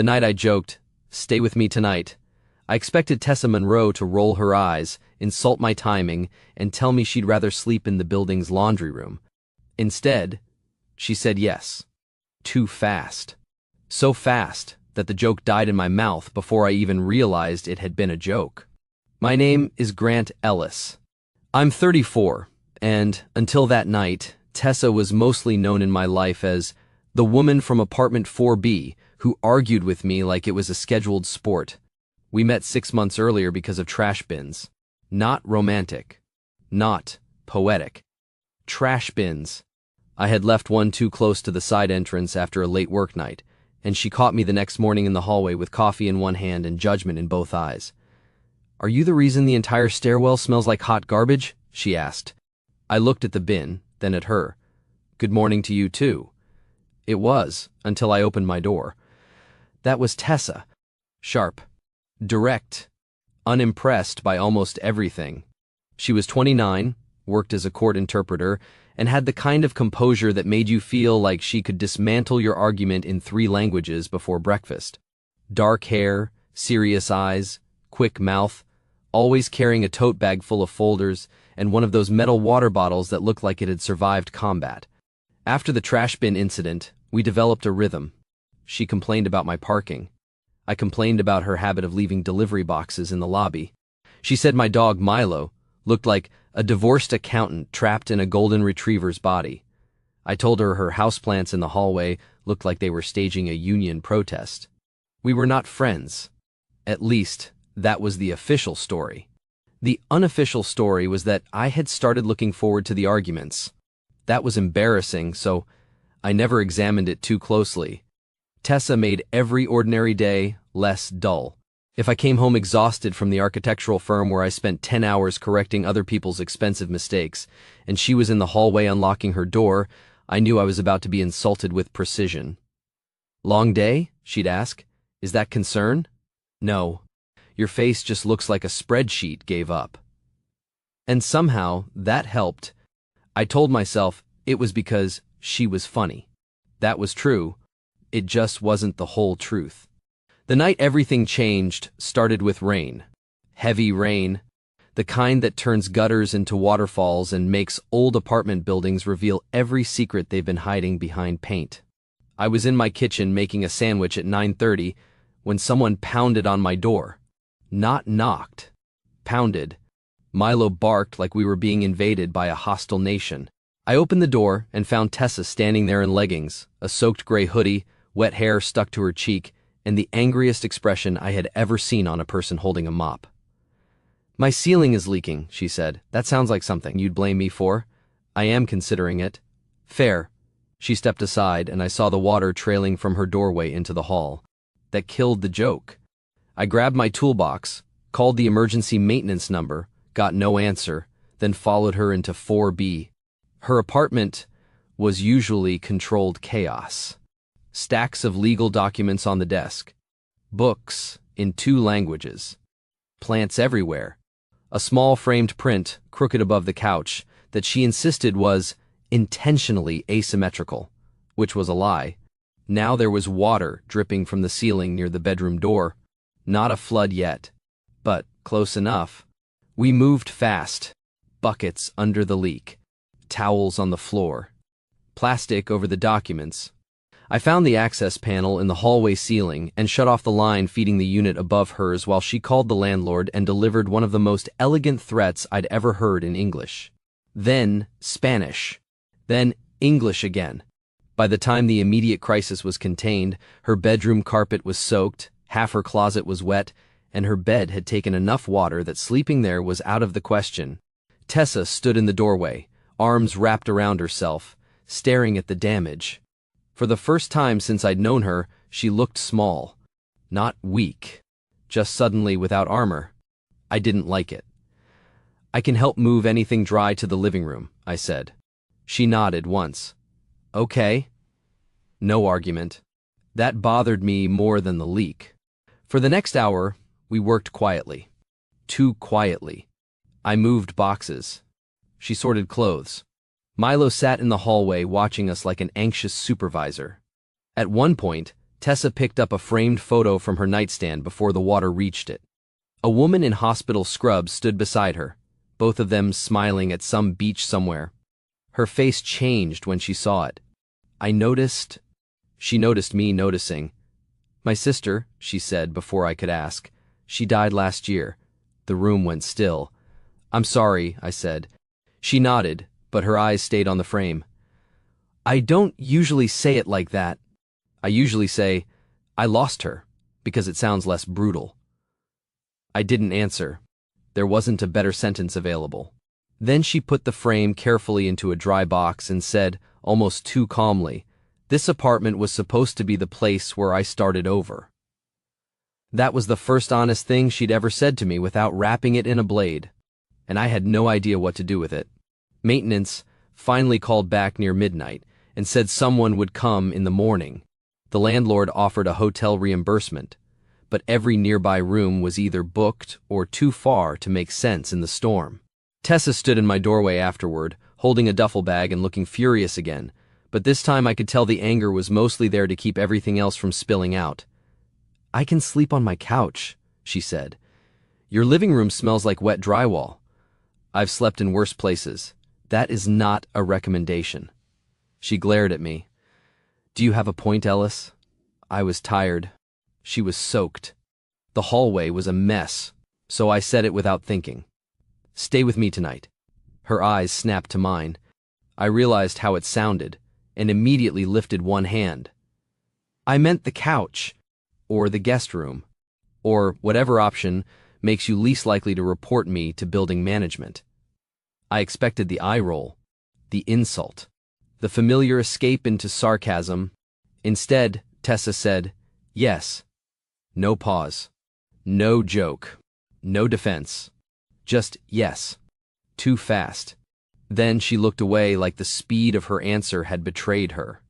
The night I joked, "Stay with me tonight," I expected Tessa Monroe to roll her eyes, insult my timing, and tell me she'd rather sleep in the building's laundry room. Instead, she said yes. Too fast. So fast that the joke died in my mouth before I even realized it had been a joke. My name is Grant Ellis. I'm 34, and until that night, Tessa was mostly known in my life as the woman from apartment 4B who argued with me like it was a scheduled sport. We met 6 months earlier because of trash bins. Not romantic. Not poetic. Trash bins. I had left one too close to the side entrance after a late work night, and she caught me the next morning in the hallway with coffee in one hand and judgment in both eyes. "Are you the reason the entire stairwell smells like hot garbage?" she asked. I looked at the bin, then at her. "Good morning to you, too." It was, until I opened my door. That was Tessa. Sharp. Direct. Unimpressed by almost everything. She was 29, worked as a court interpreter, and had the kind of composure that made you feel like she could dismantle your argument in 3 languages before breakfast. Dark hair, serious eyes, quick mouth, always carrying a tote bag full of folders, and one of those metal water bottles that looked like it had survived combat. After the trash bin incident, we developed a rhythm. She complained about my parking. I complained about her habit of leaving delivery boxes in the lobby. She said my dog, Milo, looked like a divorced accountant trapped in a golden retriever's body. I told her her houseplants in the hallway looked like they were staging a union protest. We were not friends. At least, that was the official story. The unofficial story was that I had started looking forward to the arguments. That was embarrassing, so I never examined it too closely. Tessa made every ordinary day less dull. If I came home exhausted from the architectural firm where I spent 10 hours correcting other people's expensive mistakes, and she was in the hallway unlocking her door, I knew I was about to be insulted with precision. "Long day?" she'd ask. "Is that concern?" "No. Your face just looks like a spreadsheet gave up." And somehow, that helped. I told myself it was because she was funny. That was true. It just wasn't the whole truth. The night everything changed started with rain. Heavy rain. The kind that turns gutters into waterfalls and makes old apartment buildings reveal every secret they've been hiding behind paint. I was in my kitchen making a sandwich at 9:30 when someone pounded on my door. Not knocked. Pounded. Milo barked like we were being invaded by a hostile nation. I opened the door and found Tessa standing there in leggings, a soaked gray hoodie, wet hair stuck to her cheek, and the angriest expression I had ever seen on a person holding a mop. "My ceiling is leaking," she said. "That sounds like something you'd blame me for." "I am considering it." "Fair." She stepped aside, and I saw the water trailing from her doorway into the hall. That killed the joke. I grabbed my toolbox, called the emergency maintenance number, got no answer, then followed her into 4B. Her apartment was usually controlled chaos. Stacks of legal documents on the desk. Books in 2 languages. Plants everywhere. A small framed print, crooked above the couch, that she insisted was intentionally asymmetrical, which was a lie. Now there was water dripping from the ceiling near the bedroom door. Not a flood yet, but close enough. We moved fast. Buckets under the leak. Towels on the floor. Plastic over the documents. I found the access panel in the hallway ceiling and shut off the line feeding the unit above hers while she called the landlord and delivered one of the most elegant threats I'd ever heard in English. Then Spanish. Then English again. By the time the immediate crisis was contained, her bedroom carpet was soaked, half her closet was wet, and her bed had taken enough water that sleeping there was out of the question. Tessa stood in the doorway, arms wrapped around herself, staring at the damage. For the first time since I'd known her, she looked small. Not weak. Just suddenly without armor. I didn't like it. "I can help move anything dry to the living room," I said. She nodded once. "Okay." No argument. That bothered me more than the leak. For the next hour, we worked quietly. Too quietly. I moved boxes. She sorted clothes. Milo sat in the hallway watching us like an anxious supervisor. At one point, Tessa picked up a framed photo from her nightstand before the water reached it. A woman in hospital scrubs stood beside her, both of them smiling at some beach somewhere. Her face changed when she saw it. I noticed. She noticed me noticing. "My sister," she said before I could ask. "She died last year." The room went still. "I'm sorry," I said. She nodded, but her eyes stayed on the frame. "I don't usually say it like that. I usually say, I lost her, because it sounds less brutal." I didn't answer. There wasn't a better sentence available. Then she put the frame carefully into a dry box and said, almost too calmly, "This apartment was supposed to be the place where I started over." That was the first honest thing she'd ever said to me without wrapping it in a blade, and I had no idea what to do with it. Maintenance finally called back near midnight and said someone would come in the morning. The landlord offered a hotel reimbursement, but every nearby room was either booked or too far to make sense in the storm. Tessa stood in my doorway afterward, holding a duffel bag and looking furious again, but this time I could tell the anger was mostly there to keep everything else from spilling out. "I can sleep on my couch," she said. "Your living room smells like wet drywall. I've slept in worse places. That is not a recommendation." She glared at me. "Do you have a point, Ellis?" I was tired. She was soaked. The hallway was a mess, so I said it without thinking. "Stay with me tonight." Her eyes snapped to mine. I realized how it sounded, and immediately lifted one hand. "I meant the couch, or the guest room, or whatever option makes you least likely to report me to building management." I expected the eye roll, the insult, the familiar escape into sarcasm. Instead, Tessa said, "Yes." No pause. No joke. No defense. Just yes. Too fast. Then she looked away like the speed of her answer had betrayed her.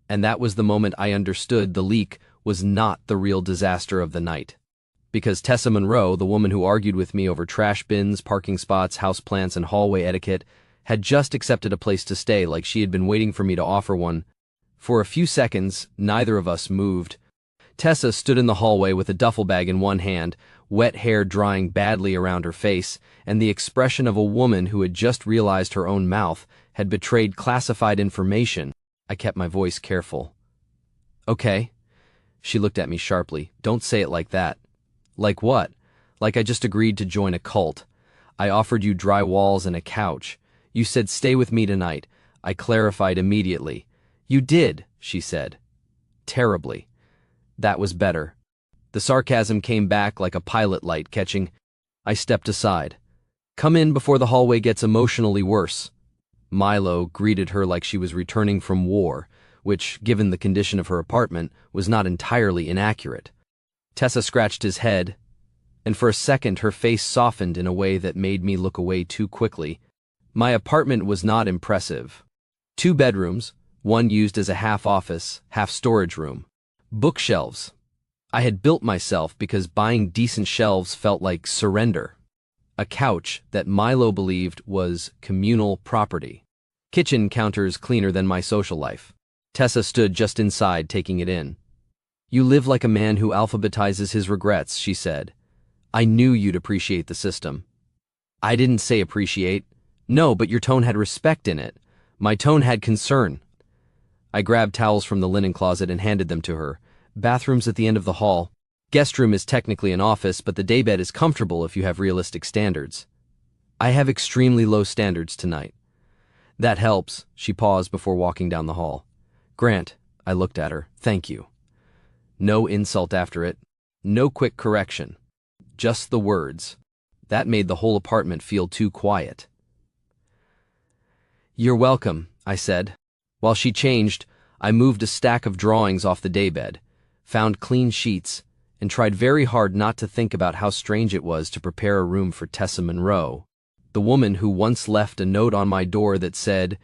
And that was the moment I understood the leak was not the real disaster of the night. Because Tessa Monroe, the woman who argued with me over trash bins, parking spots, houseplants, and hallway etiquette, had just accepted a place to stay like she had been waiting for me to offer one. For a few seconds, neither of us moved. Tessa stood in the hallway with a duffel bag in one hand, wet hair drying badly around her face, and the expression of a woman who had just realized her own mouth had betrayed classified information. I kept my voice careful. "Okay." She looked at me sharply. "Don't say it like that." "Like what?" "Like I just agreed to join a cult. I offered you dry walls and a couch. You said stay with me tonight." I clarified immediately. "You did," she said. Terribly. That was better. The sarcasm came back like a pilot light catching. I stepped aside. "Come in before the hallway gets emotionally worse." Milo greeted her like she was returning from war, which, given the condition of her apartment, was not entirely inaccurate. Tessa scratched his head, and for a second her face softened in a way that made me look away too quickly. My apartment was not impressive. 2 bedrooms, one used as a half-office, half-storage room. Bookshelves. I had built myself because buying decent shelves felt like surrender. A couch that Milo believed was communal property. Kitchen counters cleaner than my social life. Tessa stood just inside, taking it in. "You live like a man who alphabetizes his regrets," she said. "I knew you'd appreciate the system." I didn't say appreciate. No, but your tone had respect in it. My tone had concern. I grabbed towels from the linen closet and handed them to her. "Bathroom's at the end of the hall. Guest room is technically an office, but the daybed is comfortable if you have realistic standards." "I have extremely low standards tonight." "That helps." She paused before walking down the hall. "Grant," I looked at her, "thank you." No insult after it. No quick correction. Just the words. That made the whole apartment feel too quiet. "You're welcome," I said. While she changed, I moved a stack of drawings off the daybed, found clean sheets, and tried very hard not to think about how strange it was to prepare a room for Tessa Monroe, the woman who once left a note on my door that said,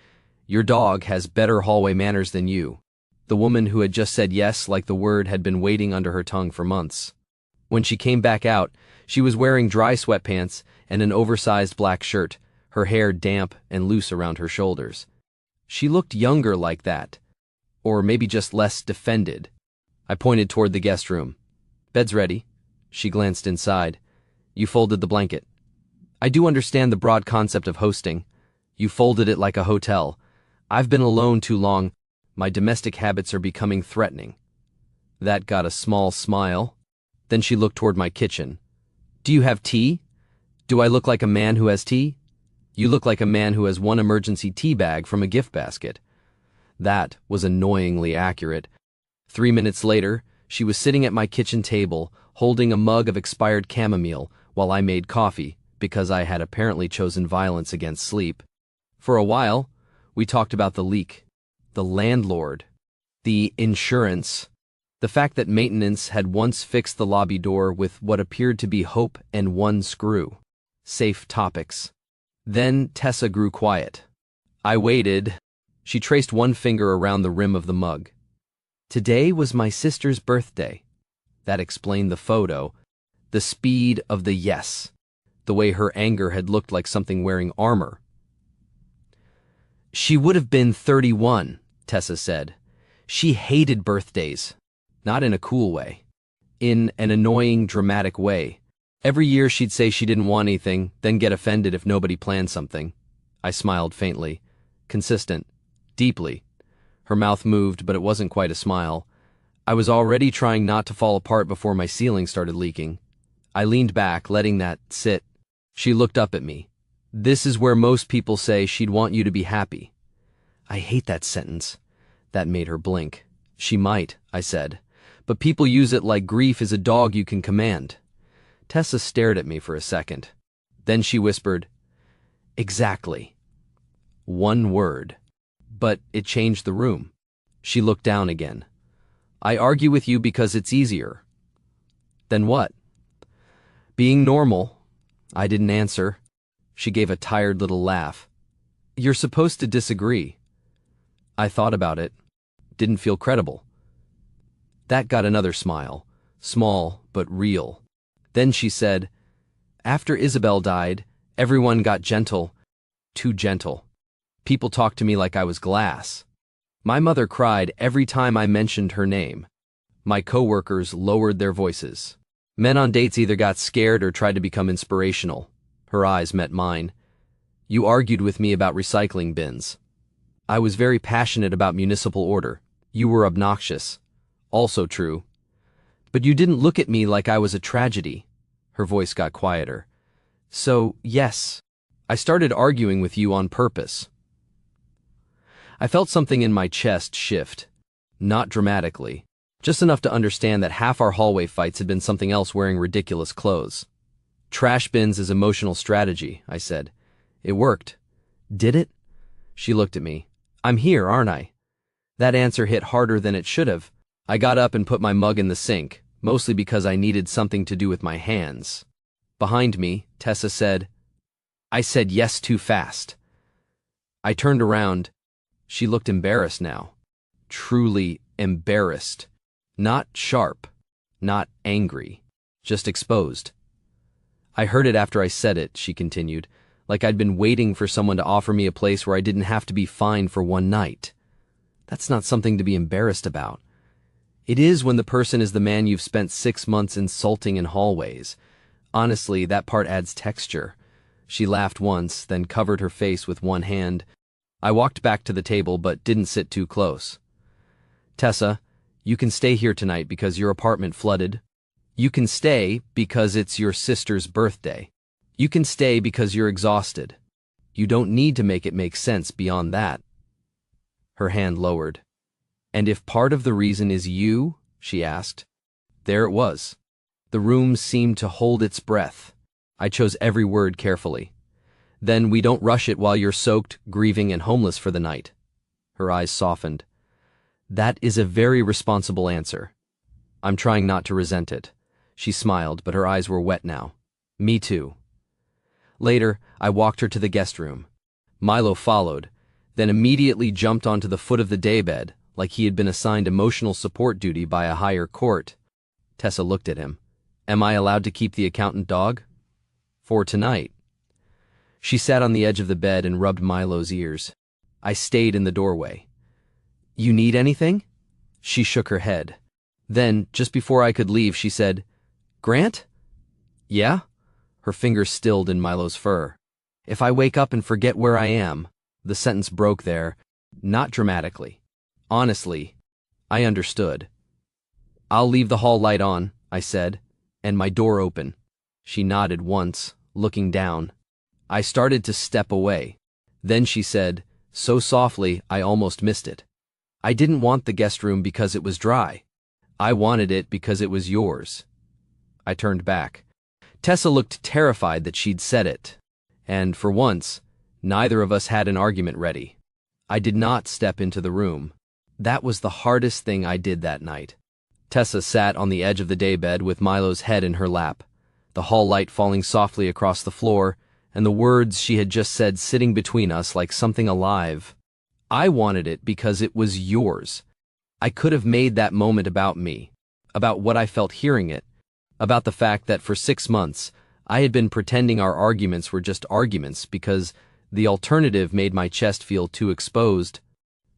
"Your dog has better hallway manners than you." The woman who had just said yes like the word had been waiting under her tongue for months. When she came back out, she was wearing dry sweatpants and an oversized black shirt, her hair damp and loose around her shoulders. She looked younger like that, or maybe just less defended. I pointed toward the guest room. Bed's ready. She glanced inside. You folded the blanket. I do understand the broad concept of hosting. You folded it like a hotel. I've been alone too long. My domestic habits are becoming threatening. That got a small smile. Then she looked toward my kitchen. Do you have tea? Do I look like a man who has tea? You look like a man who has one emergency tea bag from a gift basket. That was annoyingly accurate. 3 minutes later, she was sitting at my kitchen table, holding a mug of expired chamomile while I made coffee, because I had apparently chosen violence against sleep. For a while, we talked about the leak, the landlord, the insurance, the fact that maintenance had once fixed the lobby door with what appeared to be hope and one screw. Safe topics. Then Tessa grew quiet. I waited. She traced one finger around the rim of the mug. Today was my sister's birthday. That explained the photo, the speed of the yes, the way her anger had looked like something wearing armor. She would have been 31, Tessa said. She hated birthdays. Not in a cool way. In an annoying, dramatic way. Every year she'd say she didn't want anything, then get offended if nobody planned something. I smiled faintly. Consistent. Deeply. Her mouth moved, but it wasn't quite a smile. I was already trying not to fall apart before my ceiling started leaking. I leaned back, letting that sit. She looked up at me. This is where most people say she'd want you to be happy. I hate that sentence. That made her blink. She might, I said. But people use it like grief is a dog you can command. Tessa stared at me for a second. Then she whispered, Exactly. One word. But it changed the room. She looked down again. I argue with you because it's easier. Then what? Being normal. I didn't answer. She gave a tired little laugh. You're supposed to disagree. I thought about it. Didn't feel credible. That got another smile, small but real. Then she said, After Isabel died, everyone got gentle, too gentle. People talked to me like I was glass. My mother cried every time I mentioned her name. My coworkers lowered their voices. Men on dates either got scared or tried to become inspirational. Her eyes met mine. You argued with me about recycling bins. I was very passionate about municipal order. You were obnoxious. Also true. But you didn't look at me like I was a tragedy. Her voice got quieter. So, yes, I started arguing with you on purpose. I felt something in my chest shift. Not dramatically. Just enough to understand that half our hallway fights had been something else wearing ridiculous clothes. Trash bins is emotional strategy, I said. It worked. Did it? She looked at me. I'm here, aren't I? That answer hit harder than it should have. I got up and put my mug in the sink, mostly because I needed something to do with my hands. Behind me, Tessa said, I said yes too fast. I turned around. She looked embarrassed now. Truly embarrassed. Not sharp. Not angry. Just exposed. I heard it after I said it, she continued, like I'd been waiting for someone to offer me a place where I didn't have to be fined for one night. That's not something to be embarrassed about. It is when the person is the man you've spent 6 months insulting in hallways. Honestly, that part adds texture. She laughed once, then covered her face with one hand. I walked back to the table but didn't sit too close. Tessa, you can stay here tonight because your apartment flooded. You can stay because it's your sister's birthday. You can stay because you're exhausted. You don't need to make it make sense beyond that. Her hand lowered. And if part of the reason is you, she asked. There it was. The room seemed to hold its breath. I chose every word carefully. Then we don't rush it while you're soaked, grieving, and homeless for the night. Her eyes softened. That is a very responsible answer. I'm trying not to resent it. She smiled, but her eyes were wet now. Me too. Later, I walked her to the guest room. Milo followed, then immediately jumped onto the foot of the daybed, like he had been assigned emotional support duty by a higher court. Tessa looked at him. Am I allowed to keep the accountant dog? For tonight. She sat on the edge of the bed and rubbed Milo's ears. I stayed in the doorway. You need anything? She shook her head. Then, just before I could leave, she said, "Grant?" "Yeah?" Her fingers stilled in Milo's fur. "If I wake up and forget where I am," the sentence broke there, not dramatically. Honestly, I understood. "I'll leave the hall light on," I said, "and my door open." She nodded once, looking down. I started to step away. Then she said, so softly I almost missed it, "I didn't want the guest room because it was dry. I wanted it because it was yours." I turned back. Tessa looked terrified that she'd said it. And, for once, neither of us had an argument ready. I did not step into the room. That was the hardest thing I did that night. Tessa sat on the edge of the daybed with Milo's head in her lap, the hall light falling softly across the floor, and the words she had just said sitting between us like something alive. "I wanted it because it was yours." I could have made that moment about me, about what I felt hearing it, about the fact that for 6 months I had been pretending our arguments were just arguments because the alternative made my chest feel too exposed.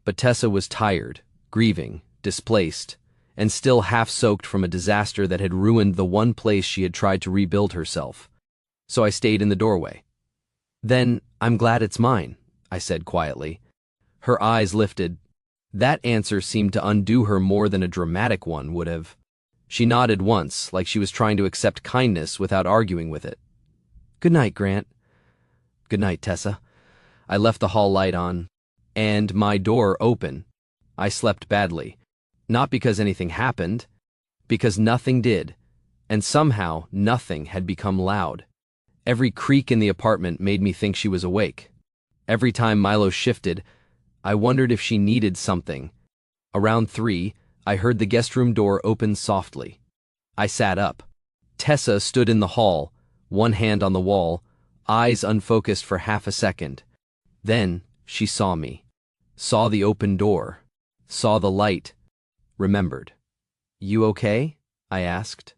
But Tessa was tired, grieving, displaced, and still half-soaked from a disaster that had ruined the one place she had tried to rebuild herself. So I stayed in the doorway. "Then I'm glad it's mine," I said quietly. Her eyes lifted. That answer seemed to undo her more than a dramatic one would have. She nodded once, like she was trying to accept kindness without arguing with it. "Good night, Grant." "Good night, Tessa." I left the hall light on, and my door open. I slept badly. Not because anything happened, because nothing did, and somehow nothing had become loud. Every creak in the apartment made me think she was awake. Every time Milo shifted, I wondered if she needed something. Around 3, I heard the guest room door open softly. I sat up. Tessa stood in the hall, one hand on the wall, eyes unfocused for half a second. Then she saw me, saw the open door, saw the light, remembered. "You okay?" I asked.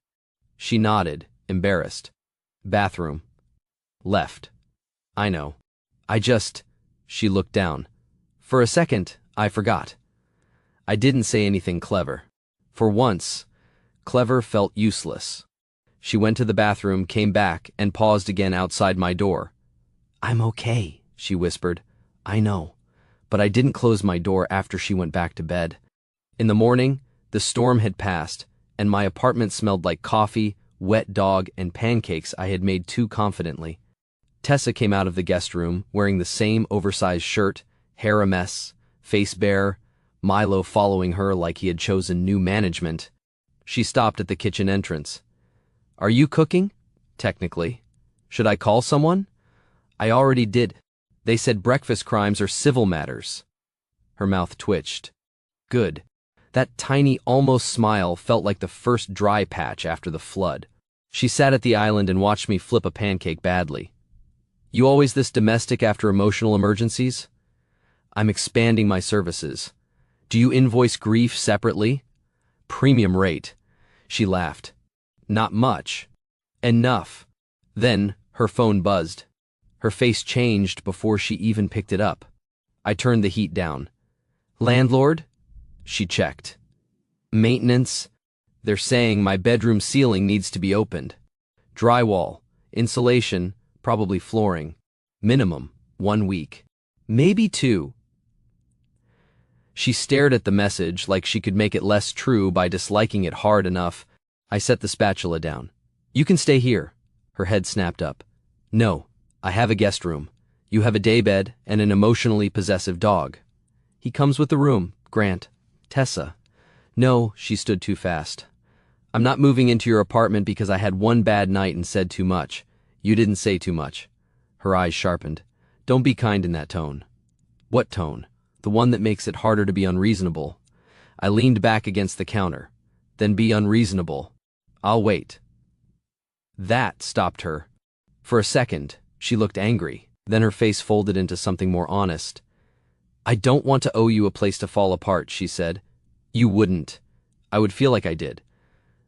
She nodded, embarrassed. "Bathroom. Left." "I know. She looked down. For a second, I forgot. I didn't say anything clever. For once, clever felt useless. She went to the bathroom, came back, and paused again outside my door. "I'm okay," she whispered. "I know." But I didn't close my door after she went back to bed. In the morning, the storm had passed, and my apartment smelled like coffee, wet dog, and pancakes I had made too confidently. Tessa came out of the guest room, wearing the same oversized shirt, hair a mess, face bare, Milo following her like he had chosen new management. She stopped at the kitchen entrance. "Are you cooking?" "Technically." "Should I call someone?" "I already did. They said breakfast crimes are civil matters." Her mouth twitched. Good. That tiny, almost smile felt like the first dry patch after the flood. She sat at the island and watched me flip a pancake badly. "You always this domestic after emotional emergencies?" "I'm expanding my services." "Do you invoice grief separately?" "Premium rate." She laughed. "Not much." "Enough." Then her phone buzzed. Her face changed before she even picked it up. I turned the heat down. "Landlord?" She checked. "Maintenance? They're saying my bedroom ceiling needs to be opened. Drywall, insulation, probably flooring. Minimum, 1 week. Maybe 2. She stared at the message like she could make it less true by disliking it hard enough. I set the spatula down. "You can stay here." Her head snapped up. "No, I have a guest room. You have a daybed and an emotionally possessive dog. He comes with the room, Grant." "Tessa." "No," she stood too fast. "I'm not moving into your apartment because I had one bad night and said too much. You didn't say too much." Her eyes sharpened. "Don't be kind in that tone." "What tone?" "The one that makes it harder to be unreasonable." I leaned back against the counter. "Then be unreasonable. I'll wait." That stopped her. For a second, she looked angry. Then her face folded into something more honest. "I don't want to owe you a place to fall apart," she said. "You wouldn't. I would feel like I did."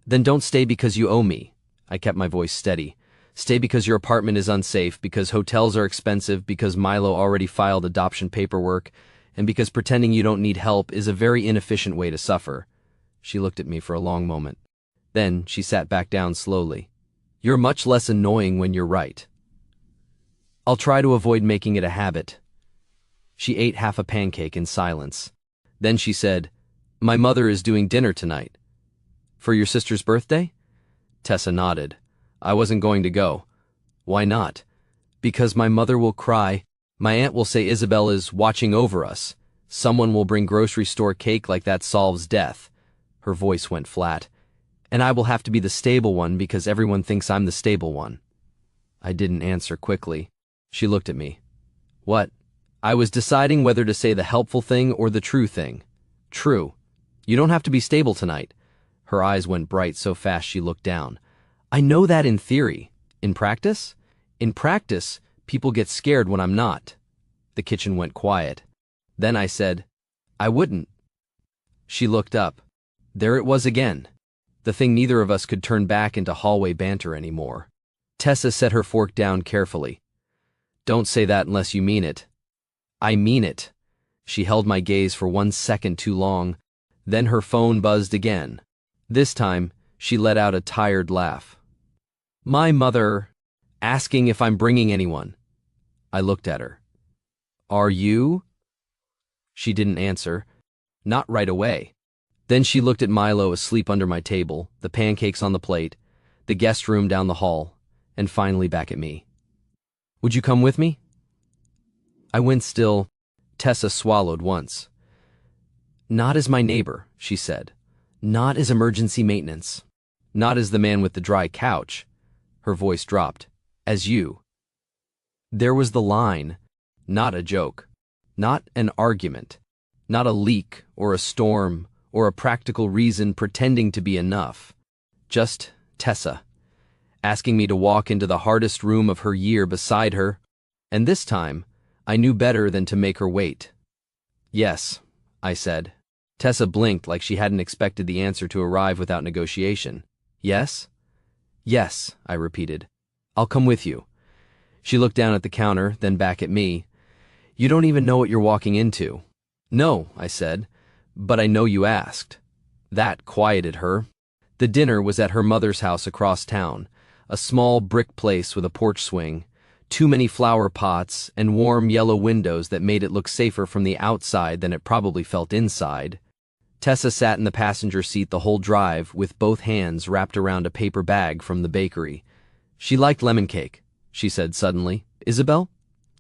"Then don't stay because you owe me." I kept my voice steady. "Stay because your apartment is unsafe, because hotels are expensive, because Milo already filed adoption paperwork, and because pretending you don't need help is a very inefficient way to suffer. She looked at me for a long moment. Then she sat back down slowly. You're much less annoying when you're right. I'll try to avoid making it a habit. She ate half a pancake in silence. Then she said, My mother is doing dinner tonight. For your sister's birthday? Tessa nodded. I wasn't going to go. Why not? Because my mother will cry. My aunt will say Isabel is watching over us. Someone will bring grocery store cake like that solves death. Her voice went flat. And I will have to be the stable one because everyone thinks I'm the stable one. I didn't answer quickly. She looked at me. What? I was deciding whether to say the helpful thing or the true thing. True. You don't have to be stable tonight. Her eyes went bright so fast she looked down. I know that in theory. In practice? In practice, people get scared when I'm not. The kitchen went quiet. Then I said, I wouldn't. She looked up. There it was again. The thing neither of us could turn back into hallway banter anymore. Tessa set her fork down carefully. Don't say that unless you mean it. I mean it. She held my gaze for 1 second too long. Then her phone buzzed again. This time, she let out a tired laugh. My mother, asking if I'm bringing anyone. I looked at her. Are you? She didn't answer. Not right away. Then she looked at Milo asleep under my table, the pancakes on the plate, the guest room down the hall, and finally back at me. Would you come with me? I went still. Tessa swallowed once. Not as my neighbor, she said. Not as emergency maintenance. Not as the man with the dry couch. Her voice dropped. As you. There was the line. Not a joke. Not an argument. Not a leak or a storm or a practical reason pretending to be enough. Just Tessa, asking me to walk into the hardest room of her year beside her, and this time, I knew better than to make her wait. Yes, I said. Tessa blinked like she hadn't expected the answer to arrive without negotiation. Yes? Yes, I repeated. I'll come with you. She looked down at the counter, then back at me. You don't even know what you're walking into. No, I said, but I know you asked. That quieted her. The dinner was at her mother's house across town, a small brick place with a porch swing, too many flower pots, and warm yellow windows that made it look safer from the outside than it probably felt inside. Tessa sat in the passenger seat the whole drive with both hands wrapped around a paper bag from the bakery. She liked lemon cake, she said suddenly. Isabel?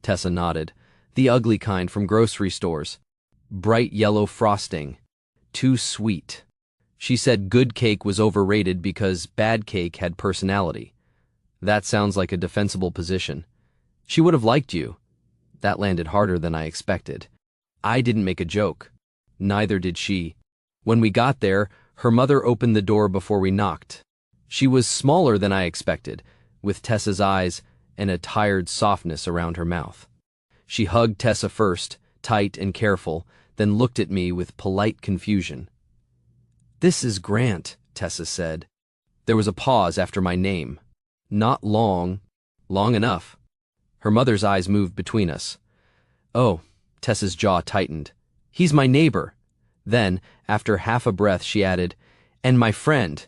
Tessa nodded. The ugly kind from grocery stores. Bright yellow frosting. Too sweet. She said good cake was overrated because bad cake had personality. That sounds like a defensible position. She would have liked you. That landed harder than I expected. I didn't make a joke. Neither did she. When we got there, her mother opened the door before we knocked. She was smaller than I expected, with Tessa's eyes and a tired softness around her mouth. She hugged Tessa first, tight and careful, then looked at me with polite confusion. This is Grant, Tessa said. There was a pause after my name. Not long. Long enough. Her mother's eyes moved between us. Oh, Tessa's jaw tightened. He's my neighbor. Then, after half a breath, she added, and my friend.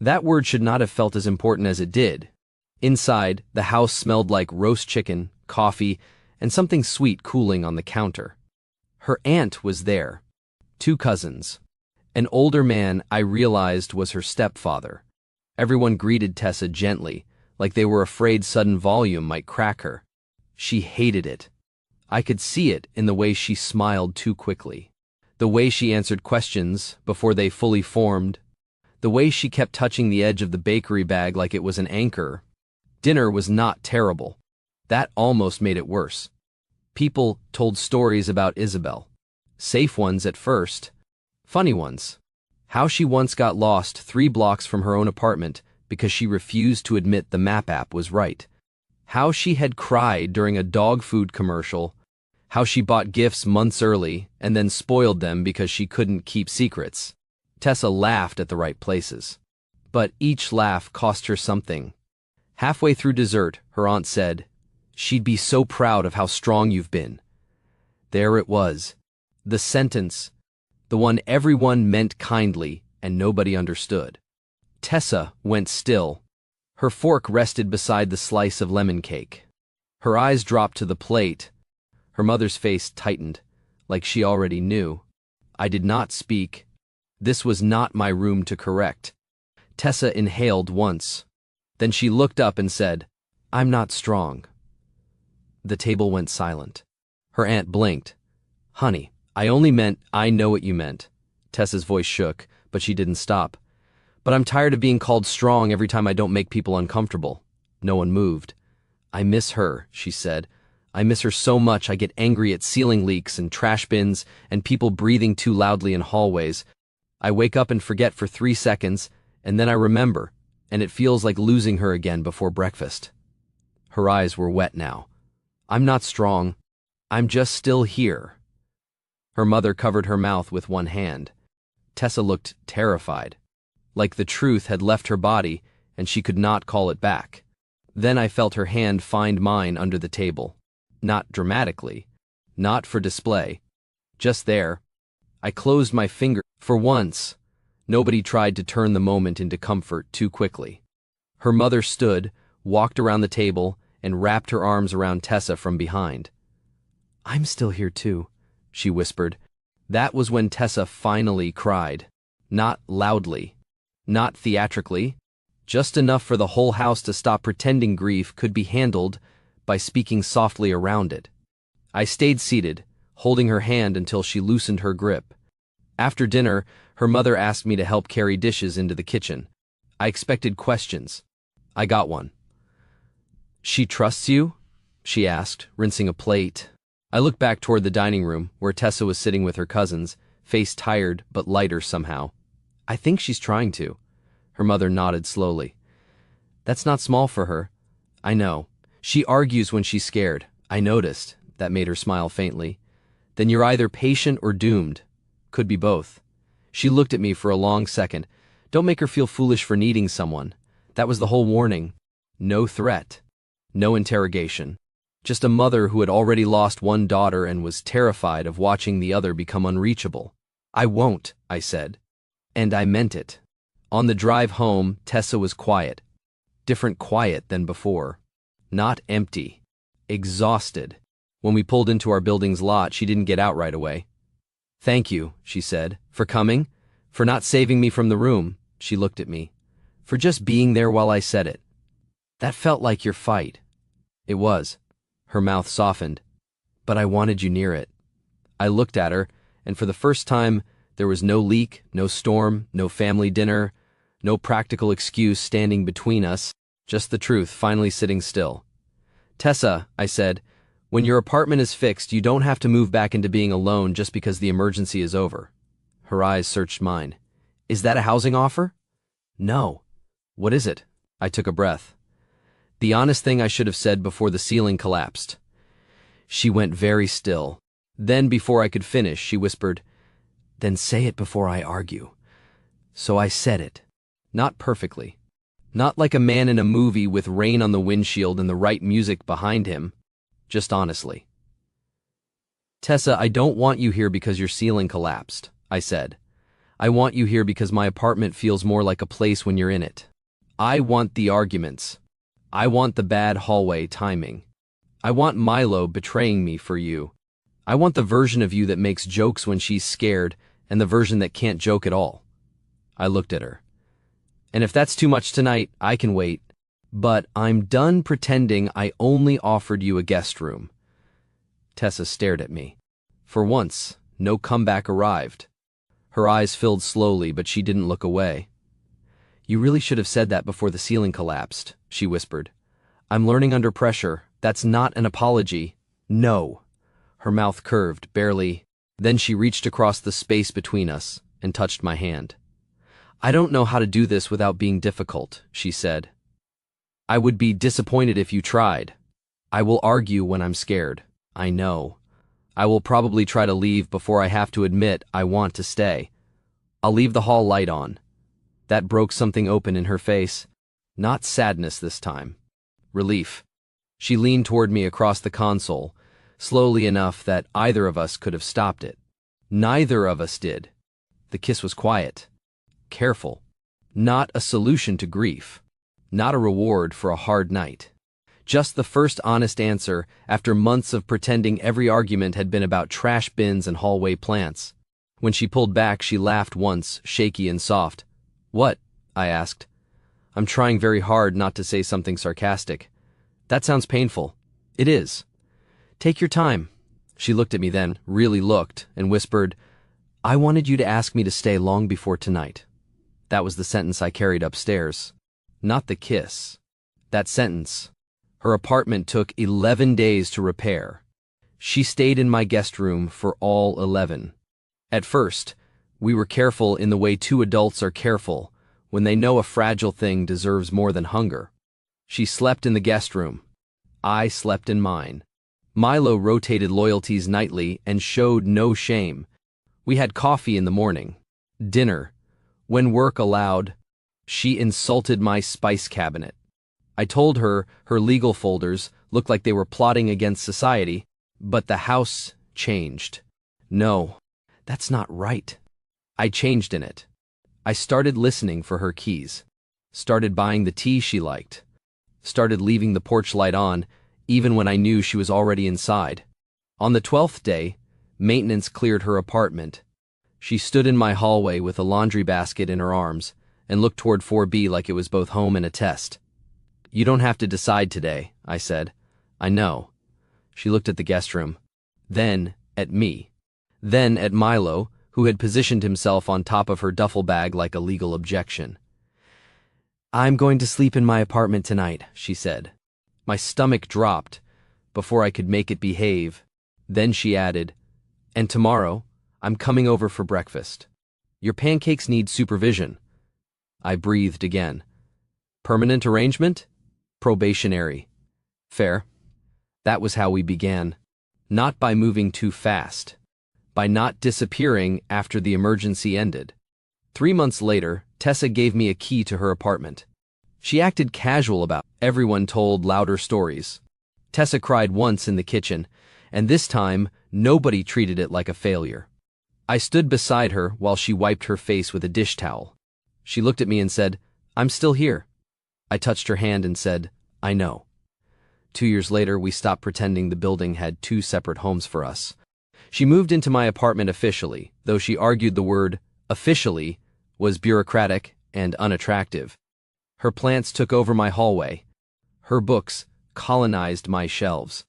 That word should not have felt as important as it did. Inside, the house smelled like roast chicken, coffee, and something sweet cooling on the counter. Her aunt was there. 2 cousins. An older man I realized was her stepfather. Everyone greeted Tessa gently, like they were afraid sudden volume might crack her. She hated it. I could see it in the way she smiled too quickly. The way she answered questions before they fully formed. The way she kept touching the edge of the bakery bag like it was an anchor. Dinner was not terrible. That almost made it worse. People told stories about Isabel. Safe ones at first. Funny ones. How she once got lost 3 blocks from her own apartment because she refused to admit the map app was right. How she had cried during a dog food commercial. How she bought gifts months early and then spoiled them because she couldn't keep secrets. Tessa laughed at the right places. But each laugh cost her something. Halfway through dessert, her aunt said, she'd be so proud of how strong you've been. There it was. The sentence. The one everyone meant kindly, and nobody understood. Tessa went still. Her fork rested beside the slice of lemon cake. Her eyes dropped to the plate. Her mother's face tightened, like she already knew. I did not speak. This was not my room to correct. Tessa inhaled once. Then she looked up and said, "I'm not strong." The table went silent. Her aunt blinked. "Honey, I only meant I know what you meant." Tessa's voice shook, but she didn't stop. "But I'm tired of being called strong every time I don't make people uncomfortable." No one moved. "I miss her," she said. "I miss her so much I get angry at ceiling leaks and trash bins and people breathing too loudly in hallways. I wake up and forget for 3 seconds, and then I remember, and it feels like losing her again before breakfast." Her eyes were wet now. "I'm not strong. I'm just still here." Her mother covered her mouth with one hand. Tessa looked terrified, like the truth had left her body and she could not call it back. Then I felt her hand find mine under the table. Not dramatically, not for display, just there. I closed my finger. For once, nobody tried to turn the moment into comfort too quickly. Her mother stood, walked around the table, and wrapped her arms around Tessa from behind. "I'm still here too," she whispered. That was when Tessa finally cried. Not loudly, not theatrically, just enough for the whole house to stop pretending grief could be handled by speaking softly around it. I stayed seated, holding her hand until she loosened her grip. After dinner, her mother asked me to help carry dishes into the kitchen. I expected questions. I got one. "She trusts you?" she asked, rinsing a plate. I looked back toward the dining room, where Tessa was sitting with her cousins, face tired but lighter somehow. "I think she's trying to." Her mother nodded slowly. "That's not small for her." "I know. She argues when she's scared. I noticed." That made her smile faintly. "Then you're either patient or doomed. Could be both." She looked at me for a long second. "Don't make her feel foolish for needing someone." That was the whole warning. No threat. No interrogation. Just a mother who had already lost one daughter and was terrified of watching the other become unreachable. "I won't," I said. And I meant it. On the drive home, Tessa was quiet. Different quiet than before. Not empty. Exhausted. When we pulled into our building's lot, she didn't get out right away. "Thank you," she said, "for coming, for not saving me from the room." She looked at me. "For just being there while I said it. That felt like your fight." It was. Her mouth softened. "But I wanted you near it." I looked at her, and for the first time, there was no leak, no storm, no family dinner, no practical excuse standing between us, just the truth finally sitting still. "Tessa," I said, "when your apartment is fixed, you don't have to move back into being alone just because the emergency is over." Her eyes searched mine. "Is that a housing offer?" "No." "What is it?" I took a breath. The honest thing I should have said before the ceiling collapsed. She went very still. Then, before I could finish, she whispered, "Then say it before I argue." So I said it. Not perfectly. Not like a man in a movie with rain on the windshield and the right music behind him. Just honestly. "Tessa, I don't want you here because your ceiling collapsed," I said. "I want you here because my apartment feels more like a place when you're in it. I want the arguments. I want the bad hallway timing. I want Milo betraying me for you. I want the version of you that makes jokes when she's scared and the version that can't joke at all." I looked at her. "And if that's too much tonight, I can wait. But I'm done pretending I only offered you a guest room." Tessa stared at me. For once, no comeback arrived. Her eyes filled slowly, but she didn't look away. "You really should have said that before the ceiling collapsed," she whispered. "I'm learning under pressure. That's not an apology." "No." Her mouth curved, barely. Then she reached across the space between us and touched my hand. "I don't know how to do this without being difficult," she said. "I would be disappointed if you tried. I will argue when I'm scared. I know. I will probably try to leave before I have to admit I want to stay. I'll leave the hall light on." That broke something open in her face. Not sadness this time. Relief. She leaned toward me across the console, slowly enough that either of us could have stopped it. Neither of us did. The kiss was quiet. careful. Not a solution to grief. Not a reward for a hard night. Just the first honest answer after months of pretending every argument had been about trash bins and hallway plants. When she pulled back, she laughed once, shaky and soft. "What?" I asked. "I'm trying very hard not to say something sarcastic." "That sounds painful." "It is." "Take your time." She looked at me then, really looked, and whispered, "I wanted you to ask me to stay long before tonight." That was the sentence I carried upstairs. Not the kiss. That sentence. Her apartment took 11 days to repair. She stayed in my guest room for all 11. At first, we were careful in the way two adults are careful when they know a fragile thing deserves more than hunger. She slept in the guest room. I slept in mine. Milo rotated loyalties nightly and showed no shame. We had coffee in the morning. Dinner. When work allowed, she insulted my spice cabinet. I told her her legal folders looked like they were plotting against society, but the house changed. No, that's not right. I changed in it. I started listening for her keys. Started buying the tea she liked. Started leaving the porch light on, even when I knew she was already inside. On the 12th day, maintenance cleared her apartment. She stood in my hallway with a laundry basket in her arms and looked toward 4B like it was both home and a test. "You don't have to decide today," I said. "I know." She looked at the guest room. Then at me. Then at Milo, who had positioned himself on top of her duffel bag like a legal objection. "I'm going to sleep in my apartment tonight," she said. My stomach dropped before I could make it behave. Then she added, "And tomorrow, I'm coming over for breakfast. Your pancakes need supervision." I breathed again. "Permanent arrangement?" "Probationary." "Fair." That was how we began. Not by moving too fast. By not disappearing after the emergency ended. 3 months later, Tessa gave me a key to her apartment. She acted casual about it. Everyone told louder stories. Tessa cried once in the kitchen, and this time, nobody treated it like a failure. I stood beside her while she wiped her face with a dish towel. She looked at me and said, "I'm still here." I touched her hand and said, "I know." 2 years later, we stopped pretending the building had 2 separate homes for us. She moved into my apartment officially, though she argued the word "officially" was bureaucratic and unattractive. Her plants took over my hallway. Her books colonized my shelves.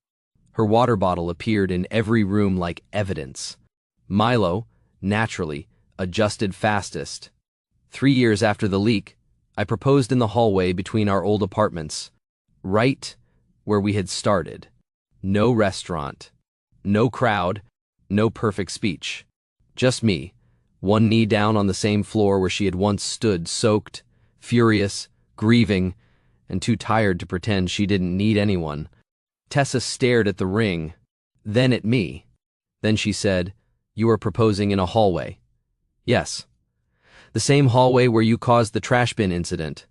Her water bottle appeared in every room like evidence. Milo, naturally, adjusted fastest. 3 years after the leak, I proposed in the hallway between our old apartments, right where we had started. No restaurant, no crowd, no perfect speech. Just me, one knee down on the same floor where she had once stood, soaked, furious, grieving, and too tired to pretend she didn't need anyone. Tessa stared at the ring, then at me. Then she said, "You are proposing in a hallway." "Yes." "The same hallway where you caused the trash bin incident."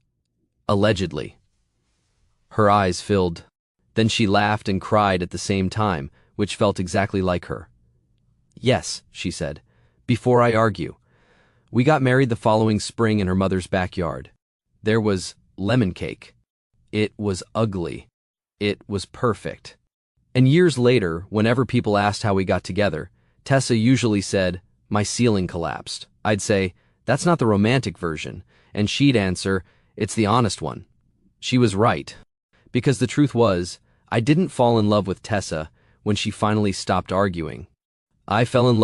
"Allegedly." Her eyes filled. Then she laughed and cried at the same time, which felt exactly like her. "Yes," she said, "before I argue. We got married the following spring in her mother's backyard. There was lemon cake. It was ugly. It was perfect." And years later, whenever people asked how we got together, Tessa usually said, "My ceiling collapsed." I'd say, "That's not the romantic version," and she'd answer, "It's the honest one." She was right. Because the truth was, I didn't fall in love with Tessa when she finally stopped arguing. I fell in love